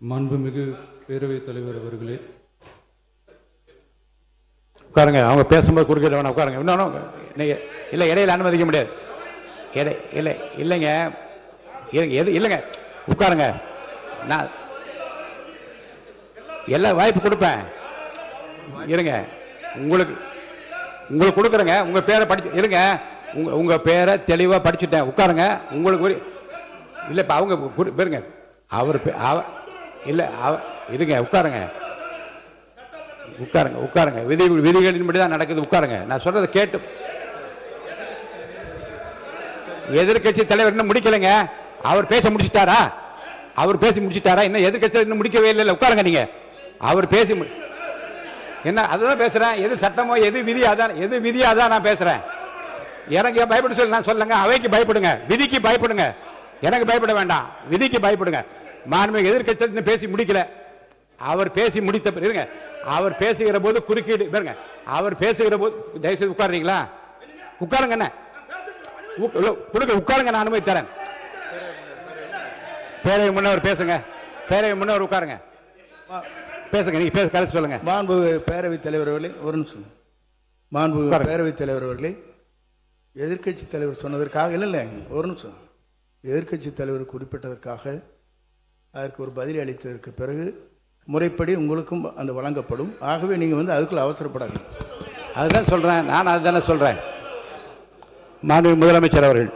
மாண்புமிகு பேரவைத் தலைவர் அவர்களே, உட்காருங்க. அவங்க பேசும்போது குறுக்கிட வேணாம், உட்காருங்க. இன்னொன்று நீங்கள் இல்லை, இடையில அனுமதிக்க முடியாது. இல்லை இல்லைங்க, இல்லைங்க, உட்காருங்க. நான் எல்லா வாய்ப்பு கொடுப்பேன். இருங்க, உங்களுக்கு கொடுக்குறேங்க. உங்கள் பேரை படிச்சு இருங்க. உங்கள் பேரை தெளிவாக படிச்சுட்டேன். உட்காருங்க. உங்களுக்கு இல்லை, இப்போ அவங்க பேருங்க. அவர் இல்லை, இருங்க, உட்காருங்க. விதிகளின்படி தான் நடக்குது. உட்காருங்க. நான் சொல்றதை கேட்டு. எதிர்கட்சி தலைவர் இன்னும் முடிக்கலைங்க. அவர் பேச முடிச்சிட்டாரா? அவர் பேசி முடிச்சிட்டாரா? இன்னும் எதிர்கட்சி இன்னும் முடிக்கவே இல்லை. உட்காருங்க. நீங்க அவர் பேசி என்ன அதுதான் பேசுறேன். எது சட்டமோ எது விதி அதான் நான் பேசுறேன். எனக்கு பயப்பட சொல்லி நான் சொல்லுங்க. அவைக்கு பயப்படுங்க, விதிக்கு பயப்படுங்க. எனக்கு பயப்பட வேண்டாம், விதிக்கு பயப்படுங்க. மாண்புமிகு எதிர்கட்சி பேசி முடிக்கல. அவர் பேசி முடித்த இருங்க. அவர் பேசுகிற போது குறுக்கீடு பாருங்க. அவர் பேசுகிற போது தயவுசெய்து உட்காருறீங்களா? உட்காருங்க. என்ன உட்காருங்க, நான் அனுமதி தரேன். பேரவை முன்னவர் பேசுங்க. பேரவை முன்னவர் உட்காருங்க, பேசுங்க. நீங்க பேச கருத்து சொல்லுங்க. மாண்பு பேரவைத் தலைவர் அவர்களே, ஒரு நிமிஷம். மாண்பு பேரவைத் தலைவர் அவர்களே, எதிர்கட்சி தலைவர் சொன்னதற்காக இல்லை, ஒரு நிமிஷம். எதிர்கட்சி தலைவர் குறிப்பிட்டதற்காக அதற்கு ஒரு பதில் அளித்ததற்கு பிறகு முறைப்படி உங்களுக்கும் அந்த வழங்கப்படும். ஆகவே நீங்கள் அதுக்குள்ள அவசரப்படாதீங்க. அதுதான் சொல்றேன், நான் அதுதானே சொல்றேன். மாண்புமிகு முதலமைச்சர் அவர்கள்.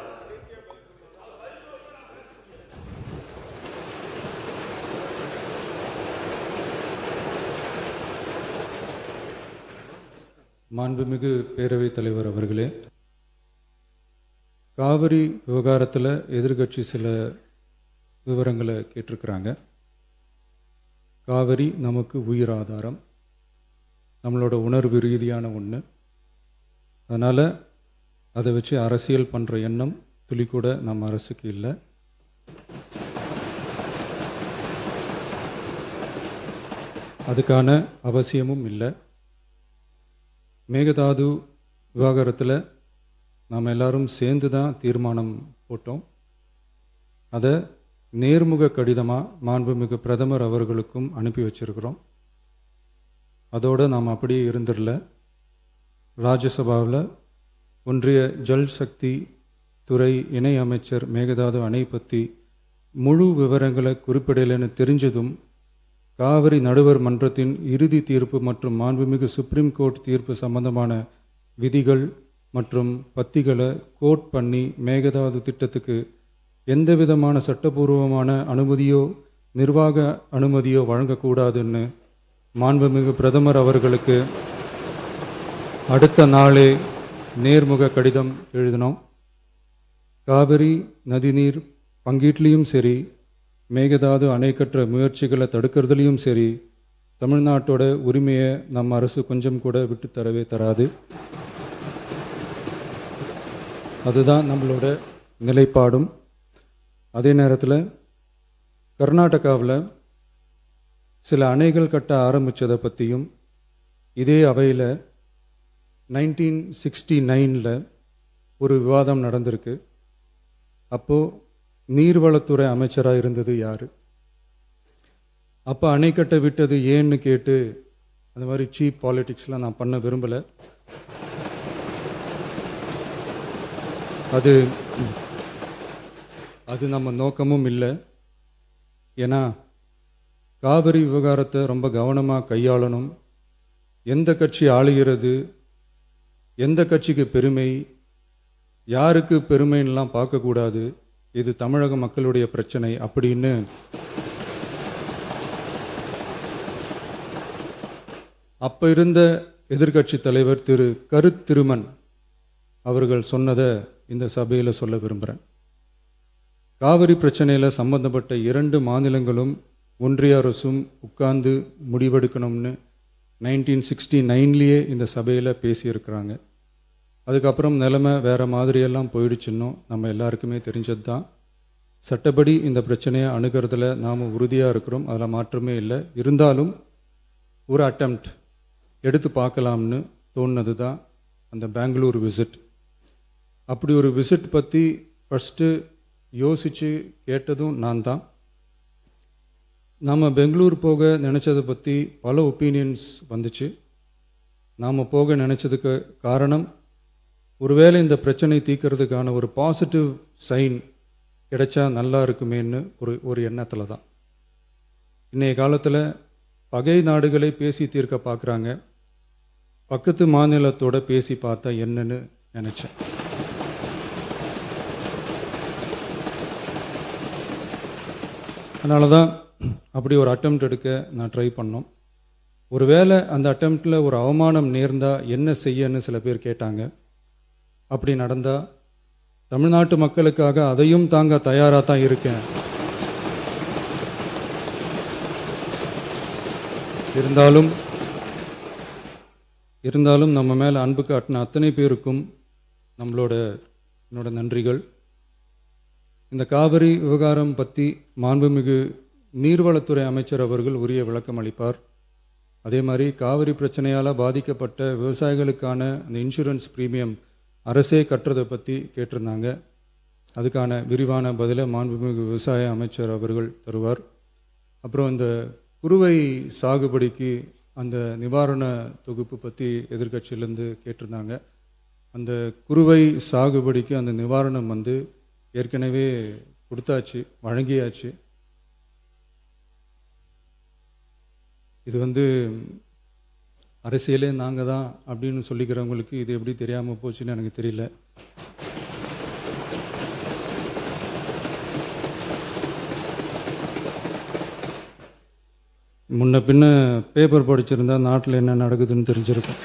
மாண்புமிகு பேரவைத் தலைவர் அவர்களே, காவிரி விவகாரத்தில் எதிர்கட்சி சில விவரங்களை கேட்டிருக்கிறாங்க. காவிரி நமக்கு உயிர் ஆதாரம், நம்மளோட உணர்வு ரீதியான ஒன்று. அதனால் அதை வச்சு அரசியல் பண்ணுற எண்ணம் துளி கூட நம்ம அரசுக்கு இல்லை. அதுக்கான அவசியமும் இல்லை. மேகதாது விவகாரத்தில் நாம் எல்லாரும் சேர்ந்து தான் தீர்மானம் போட்டோம். அதை நேர்முக கடிதமாக மாண்புமிகு பிரதமர் அவர்களுக்கும் அனுப்பி வச்சிருக்கிறோம். அதோடு நாம் அப்படியே இருந்துடல. ராஜ்யசபாவில் ஒன்றிய ஜல் சக்தி துறை இணை அமைச்சர் மேகதாது அணை பற்றி முழு விவரங்களை குறிப்பிடலைன்னு தெரிஞ்சதும் காவிரி நடுவர் மன்றத்தின் இறுதி தீர்ப்பு மற்றும் மாண்புமிகு சுப்ரீம் கோர்ட் தீர்ப்பு சம்பந்தமான விதிகள் மற்றும் பத்திகளை கோட் பண்ணி மேகதாது திட்டத்துக்கு எந்த விதமான சட்டபூர்வமான அனுமதியோ நிர்வாக அனுமதியோ வழங்கக்கூடாதுன்னு மாண்புமிகு பிரதமர் அவர்களுக்கு அடுத்த நாளே நேர்முக கடிதம் எழுதினோம். காவிரி நதிநீர் பங்கீட்லேயும் சரி, மேகதாது அணை கட்டுற முயற்சிகளை தடுக்கிறதுலையும் சரி, தமிழ்நாட்டோட உரிமையை நம்ம அரசு கொஞ்சம் கூட விட்டு தரவே தராது. அதுதான் நம்மளோட நிலைப்பாடும். அதே நேரத்தில் கர்நாடகாவில் சில அணைகள் கட்ட ஆரம்பித்ததை பற்றியும் இதே அவையில் 1969 ஒரு விவாதம் நடந்திருக்கு. அப்போது நீர்வளத்துறை அமைச்சராக இருந்தது யார்? அப்போ அணை கட்ட விட்டது ஏன்னு கேட்டு அந்த மாதிரி சீப் பாலிட்டிக்ஸ்லாம் நான் பண்ண விரும்பலை. அது நம்ம நோக்கமும் இல்லை. ஏன்னா காவிரி விவகாரத்தை ரொம்ப கவனமாக கையாளணும். எந்த கட்சி ஆளுகிறது, எந்த கட்சிக்கு பெருமை, யாருக்கு பெருமைன்னெலாம் பார்க்கக்கூடாது. இது தமிழக மக்களுடைய பிரச்சனை அப்படின்னு அப்போ இருந்த எதிர்கட்சி தலைவர் திரு திருமன் அவர்கள் சொன்னதை இந்த சபையில் சொல்ல விரும்புகிறேன். காவிரி பிரச்சனையில் சம்பந்தப்பட்ட 2 மாநிலங்களும் ஒன்றிய அரசும் உட்கார்ந்து முடிவெடுக்கணும்னு 1969 இந்த சபையில் பேசியிருக்கிறாங்க. அதுக்கப்புறம் நிலைமை வேறு மாதிரியெல்லாம் போயிடுச்சுன்னும் நம்ம எல்லாருக்குமே தெரிஞ்சது தான். சட்டப்படி இந்த பிரச்சனையை அணுகிறதுல நாம் உறுதியாக இருக்கிறோம், அதில் மாற்றமே இல்லை. இருந்தாலும் ஒரு அட்டெம்ப்ட் எடுத்து பார்க்கலாம்னு தோணுனது தான் அந்த பெங்களூர் விசிட். அப்படி ஒரு விசிட் பற்றி ஃபஸ்ட்டு யோசித்து கேட்டதும் நான் தான். நாம் பெங்களூர் போக நினச்சதை பற்றி பல ஒப்பீனியன்ஸ் வந்துச்சு. நாம் போக நினச்சதுக்கு காரணம், ஒருவேளை இந்த பிரச்சனை தீர்க்கறதுக்கான ஒரு பாசிட்டிவ் சைன் கிடைச்சா நல்லா இருக்குமேன்னு ஒரு எண்ணத்தில் தான். இன்றைய காலத்தில் பகை நாடுகளை பேசி தீர்க்க பார்க்குறாங்க. பக்கத்து மாநிலத்தோட பேசி பார்த்தா என்னன்னு நினச்சேன். அதனால தான் அப்படி ஒரு அட்டெம்ப்ட் எடுக்க நான் ட்ரை பண்ணோம். ஒருவேளை அந்த அட்டெம்ப்டில் ஒரு அவமானம் நேர்ந்தால் என்ன செய்யன்னு சில பேர் கேட்டாங்க. அப்படி நடந்தால் தமிழ்நாட்டு மக்களுக்காக அதையும் தாங்க தயாராக தான் இருக்கேன். இருந்தாலும் நம்ம மேலே அன்பு காட்டின அத்தனை பேருக்கும் என்னோட நன்றிகள். இந்த காவிரி விவகாரம் பற்றி மாண்புமிகு நீர்வளத்துறை அமைச்சர் அவர்கள் உரிய விளக்கம் அளிப்பார். அதே மாதிரி காவிரி பிரச்சனையால் பாதிக்கப்பட்ட விவசாயிகளுக்கான அந்த இன்சூரன்ஸ் ப்ரீமியம் அரசே கட்டுறதை பற்றி கேட்டிருந்தாங்க. அதுக்கான விரிவான பதிலை மாண்புமிகு விவசாய அமைச்சர் அவர்கள் தருவார். அப்புறம் இந்த குறுவை சாகுபடிக்கு அந்த நிவாரண தொகுப்பு பற்றி எதிர்க்கட்சியிலேருந்து கேட்டிருந்தாங்க. அந்த குறுவை சாகுபடிக்கு அந்த நிவாரணம் ஏற்கனவே கொடுத்தாச்சு, வழங்கியாச்சு. இது அரசியலே நாங்கள் தான் அப்படின்னு சொல்லிக்கிறவங்களுக்கு இது எப்படி தெரியாமல் போச்சுன்னு எனக்கு தெரியல. முன்ன பின்ன பேப்பர் படிச்சிருந்தா நாட்டில் என்ன நடக்குதுன்னு தெரிஞ்சிருக்கும்.